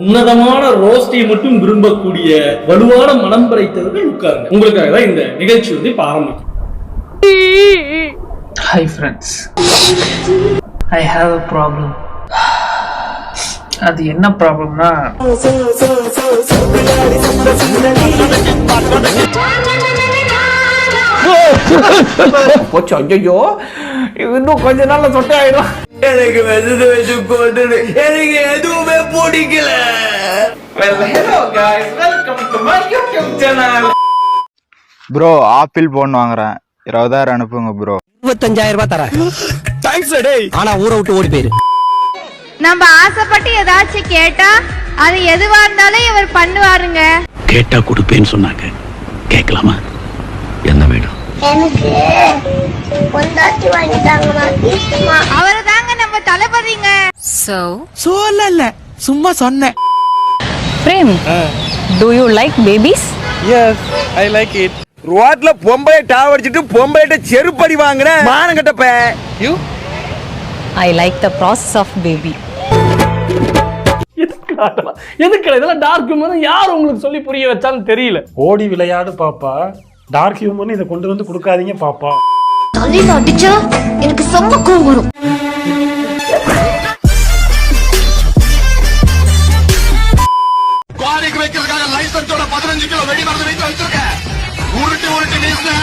உன்னதமான ரோஸ்டை மட்டும் விரும்பக்கூடிய வலுவான மனம் படைத்தவர்கள் உட்காருங்க. உங்களுக்காக தான் இந்த நிகழ்ச்சி வந்து இப்ப ஆரம்பிக்கும். Hi friends, I have a problem. அது என்ன ப்ராப்ளம்னா போச்சு. ஐயோ இன்னும் கொஞ்ச நாள்ல சொட்டை ஆயிடும். எனக்கு வெது வெது கொண்டு எனக்கு எதுவுமே பிடிக்கல. Well, hello guys, welcome to my YouTube channel. Bro apple phone வாங்குறேன், 20,000 அனுப்புங்க ப்ரோ. 25,000 ரூபாய் தரேன். தேங்க்ஸ் டேய். ஆனா ஊரை விட்டு ஓடி போயிரு. நம்ம ஆசைப்பட்டு ஏதாச்சும் கேட்டா அது எதுவா இருந்தாலும் இவர் பண்ணுவாருங்க. கேட்டா கொடுப்பேன்னு சொன்னாங்க, கேட்கலாமா? என்ன வேணும்? எனக்கு பொண்டாட்டி வாங்கிட்டாங்கமா. அவரு தாங்க நம்ம தளபதிங்க. சொல்லல, சும்மா சொன்னேன். Prem, do you like babies? Yes, I like it. ரோட்ல பொம்பளை டாவடிச்சிட்டு பொம்பளைட்ட செருப்படி வாங்குற மானங்கட்டப்ப. You? I like the process of baby. எதுக்கு இதெல்லாம் டார்க் ஹியூமர் யார் உங்களுக்கு சொல்லி புரிய வச்சாலும் தெரியல. ஓடி விளையாடு பாப்பா, டார்க் ஹியூமன் இதை கொண்டு வந்து கொடுக்காதீங்க பாப்பா. தலையில அடிச்சா எனக்கு செம்ம கோவம் வரும். குவாரிக்கு வைக்கிறதுக்காக லைசன்ஸோட 15 கிலோ வெடி மருந்து வைத்து வச்சிருக்கேன். உருட்டி உருட்டி வீசினா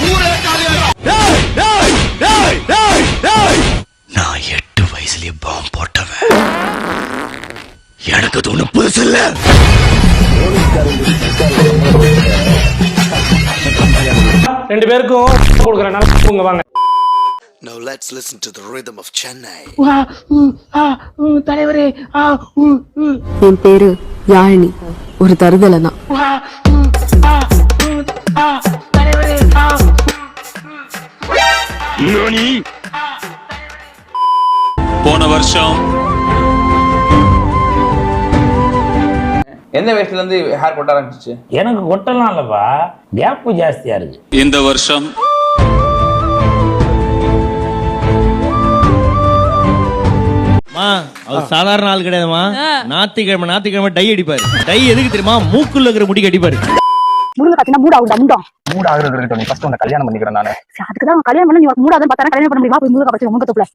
ஊரே காலியாயிரும். நான் 8 வயசுலயே பாம்பு போட்டவன். எனக்கு தோணு புதுசு இல்ல. ரெண்டு பேருக்கும் கொடுக்குறேன், நல்லா தூங்க வாங்க. Now let's listen to the rhythm of Chennai. தலைவரே, என் பேரு யாழினி, ஒரு தருதலை தான். தலைவரே. போன வருஷம் எந்த வயசுல இருந்து ஹேர் கொட்ட ஆரம்பிச்சிச்சு? எனக்கு கொட்டலாம் இல்லப்பா, கேப் ஜாஸ்தியா இருக்கு. இந்த வருஷம் அவர் சாதாரண ஆள் கிடையாதுமா. ஞாயிற்றுக்கிழமை டை அடிப்பாரு. டை எதுக்கு தெரியுமா? மூக்குள்ள இருக்கிற முடி அடிப்பாரு. முருங்க காத்தினா மூட் ஆகுதா? முண்டா மூட் ஆகுறது இருக்கட்டும், நீ ஃபர்ஸ்ட் உன்னை கல்யாணம் பண்ணிக்கிறேன் நானு. அதுக்குதான் கல்யாணம் பண்ண. நீ மூட் ஆகுதுன்னு பார்த்தா கல்யாணம் பண்ண முடியுமா? போய் முருங்க பச்சை முங்க தொப்புல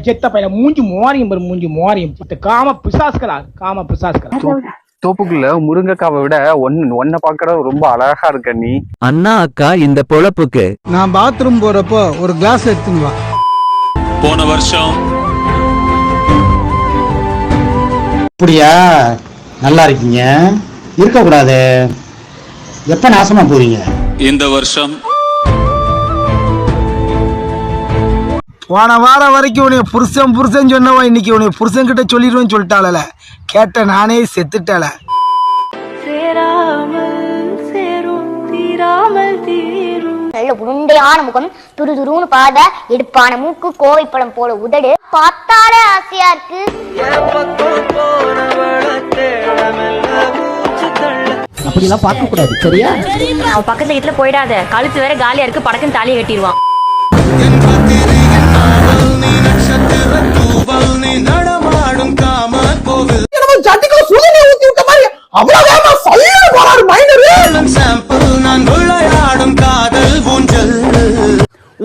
செத்த பையல மூஞ்சி மோரியம் பாரு, மூஞ்சி மோரியம். காம பிசாஸ்களா. தோப்புக்குள்ள முருங்கைக்காவை விட ஒன்ன பாக்குற ரொம்ப அழகா இருக்க நீ. அண்ணா அக்கா இந்த பொழப்புக்கு நான் பாத்ரூம் போறப்போ ஒரு கிளாஸ் எடுத்துன்னு வா. போன வருஷம் அப்படியா? நல்லா இருக்கீங்க, இருக்க கூடாது. எப்ப நாசமா போறீங்க? இந்த வருஷம் போன வாரம் வரைக்கும் உனைய புருஷன் சொன்னவா, இன்னைக்கு உனைய புருஷன் கிட்ட சொல்லிடுவேன்னு சொல்லிட்டாளல. கேட்ட நானே செத்துட்டாள. நல்ல உருண்டையான முகம், துருதுருன்னு பாத, எடுப்பான மூக்கு, கோவைப்பழம் போல உதடு, பார்த்தாலே ஆசையா இருக்கு. அப்படிலாம் பார்க்க கூடாது, சரியா? அவன் பக்கத்துல கிட்ட போயிடாத, கழுத்து வேற காலியா இருக்கு, படக்குன்னு தாலியை கட்டிடுவான்.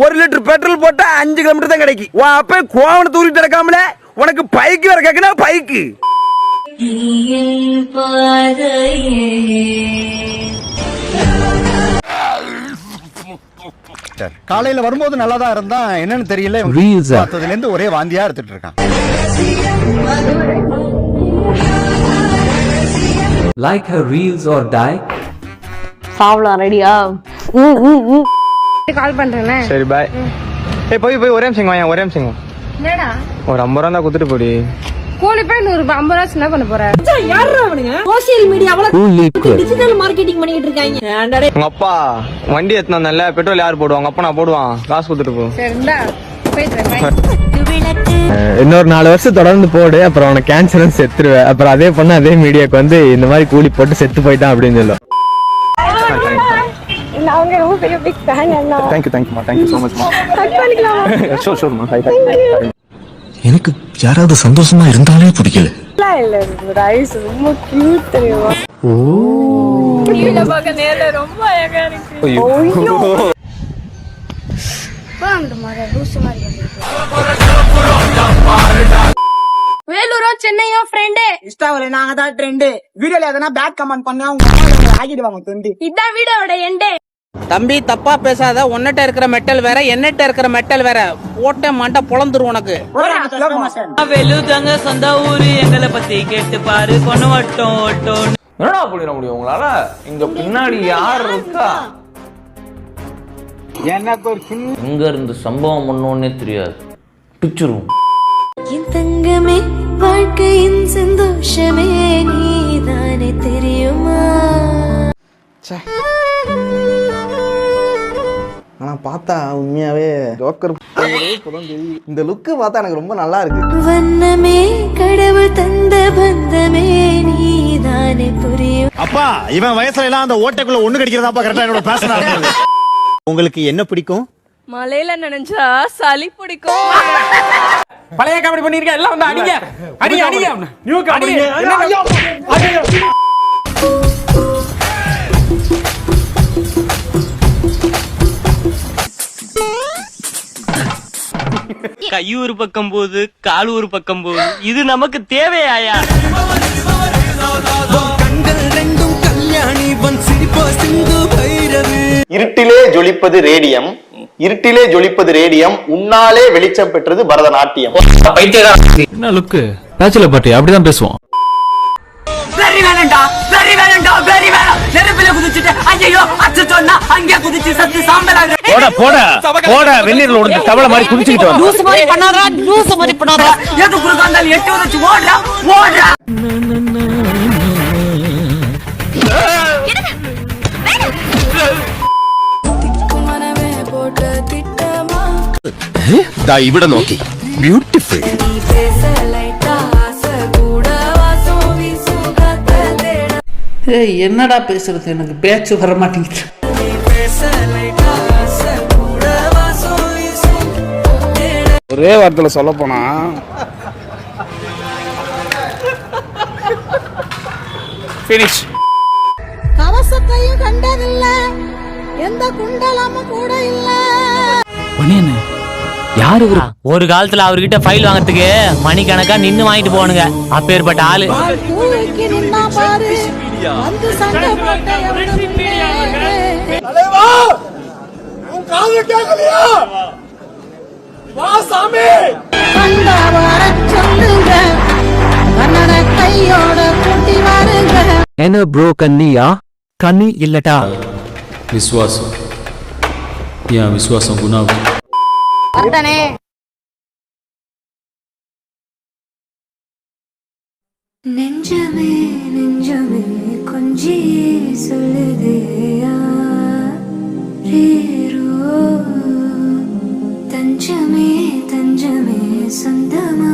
ஒரு லிட்டர் பெட்ரோல் போட்டா 5 கிலோமீட்டர் தான் கிடைக்கும். உன் அப்ப கோவண தூக்கிட்டு நடக்காமல உனக்கு பைக்கு வேற கேக்குனா பைக்கு. காலையில வரும்போது நல்லாதான் இருந்தா, என்னன்னு தெரியல, பார்த்ததுல இருந்து ஒரே வாந்தியா எடுத்துட்டு இருக்கான். Like her reels or die. சாவலாம். ரெடியா? கால் பண்றேன். சரி பாய். போய் ஒரே நிமிஷம் வாங்க, ஒரே நிமிஷம். என்னடா ஒரு 50 ரூபா தான் குடுத்துட்டு போடி. கோழி போய் 150 ரூபா என்ன பண்ண போற? சோசியல் மீடியாவுல டிஜிட்டல் மார்க்கெட்டிங் பண்ணிட்டு இருக்காங்க. உங்க அப்பா வண்டி எத்தனை நல்ல பெட்ரோல் யார் போடுவாங்க? அப்பா நான் போடுவான், காசு குடுத்துட்டு போ. சரிடா, போயிடுறேன். இன்னொரு 4 வருஷம் தொடர்ந்து போடு, அப்புறம் உனக்கு கேன்சர் செத்துருவேன். அப்புறம் அதே பண்ண அதே மீடியாக்கு வந்து இந்த மாதிரி கூலி போட்டு செத்து போயிட்டான் அப்படின்னு சொல்லும். நாங்க ரொம்ப பெரிய பிக் ஃபேன் அண்ணா. Thank you so much மா. ஹக் பண்ணிக்கலாமா? Sure மா. எனக்கு யாராவது சந்தோஷமா இருந்தாலே பிடிக்கல. கியூட்லாம் இல்ல ரைஸ் ரொம்ப கியூட் தெரியுமா டிவில பார்க்க நேர்ல ரொம்ப அழகா இருக்கு ஐயோ வாங்க மாற லூசு மாதிரி வேலூரோ சென்னையோ ஃப்ரெண்டே இன்ஸ்டாவில் நாங்க தான் ட்ரெண்டு வீடியோல எதனா பேட் கமெண்ட் பண்ணா உங்க அம்மா ஆகிடுவாங்க தொண்டி. இதான் வீடியோட எண்டே தம்பி தப்பா பேசாத உன்னிட்ட இருக்கிற மெட்டல் வேற என்னட்ட இருக்கிற மெட்டல் வேற போட்ட மாட்டா பொழந்துரும் உனக்கு. வெளுதாங்க சொந்த ஊரு எங்களை பத்தி கேட்டு பாரு கொண்டு வட்டம் என்னடா பண்ணிட முடியும் உங்களால? இங்க பின்னாடி யார் இருக்கா? எனக்கு ஒரு எங்க இருந்து சம்பவம் பண்ணோன்னே தெரியாது பிச்சிருவோம். என் தங்கமே வாழ்க்கையின் சந்தோஷமே நீதானே தெரியுமா ஆனா பார்த்தா உண்மையாவே ஜோக்கர் இந்த லுக்கு பார்த்தா எனக்கு ரொம்ப நல்லா இருக்கு. வண்ணமே கடவுள் தந்த பந்தமே நீதானே புரியும். அப்பா இவன் வயசுல எல்லாம் அந்த ஓட்டைக்குள்ள ஒண்ணு கிடைக்கிறதாப்பா கரெக்டா என்னோட பேசணும். உங்களுக்கு என்ன பிடிக்கும்? மலையில நினைச்சா சளி பிடிக்கும். பழைய காமெடி பண்ணிருக்க எல்லாம் வந்து அடிங்க அடிங்க அடிங்க நியூ காமெடி. கை ஒரு பக்கம் போகுது கால் ஒரு பக்கம் போகுது இது நமக்கு தேவையாயா? இருட்டிலே ஜொலிப்பது ரேடியம், இருட்டிலே ஜொலிப்பது ரேடியம், உன்னாலே வெளிச்சம் பெற்றது பரதநாட்டியம். என்ன லுக்கு பேச்சுலர் பார்ட்டி அப்படிதான் பேசுவோம். வெரி வேணும்டா வெரி வேணும்டா வெரி வேணும். நெருப்பில குதிச்சிட்டு ஐயோ அச்சு சொன்னா அங்கே குதிச்சு சத்து சாம்பலாக. போட போட போட வெந்நீர்ல உடைஞ்சு தவளை மாதிரி குடிச்சிட்டு வா. லூஸ் மாதிரி பண்ணாதடா லூஸ் மாதிரி பண்ணாதடா. எது குறுக்காந்தால் எட்டு வச்சு ஓடுறா ஓடுறா. ദാ ഇവിടെ നോക്കി ബ്യൂട്ടിഫുൾ. என்னடா பேசுறது எனக்கு பேச்சு வர மாட்டேங்குது. ஒரே வார்த்தையில சொல்ல போனா finish. கவசத்தையும் கண்டதில்ல எந்த குண்டலமும் கூட இல்ல. யாரு ஒரு காலத்துல அவர்கிட்ட ஃபைல் வாங்கறதுக்கு மணிக்கணக்கா நின்னு வாங்கிட்டு போனுங்க. அப்பேற்பட்ட ஆளு. தூக்கி நின்னா பாரு வந்து சண்டை போட்ட தலைவா உன் காது கேட்கலையா? வா சாமி கண்ட வர சொல்லுங்க கண்ணன கையோட கூட்டி வாருங்க. என்ன ப்ரோ கண்ணியா? கண்ணி இல்லட்டா விசுவாசம் ஏன் விசுவாசம் குணாவும் அதானே நெஞ்சமே நெஞ்சமே கொஞ்சி சொல்லுதேயா ரீரோ தஞ்சமே தஞ்சமே சொந்தமா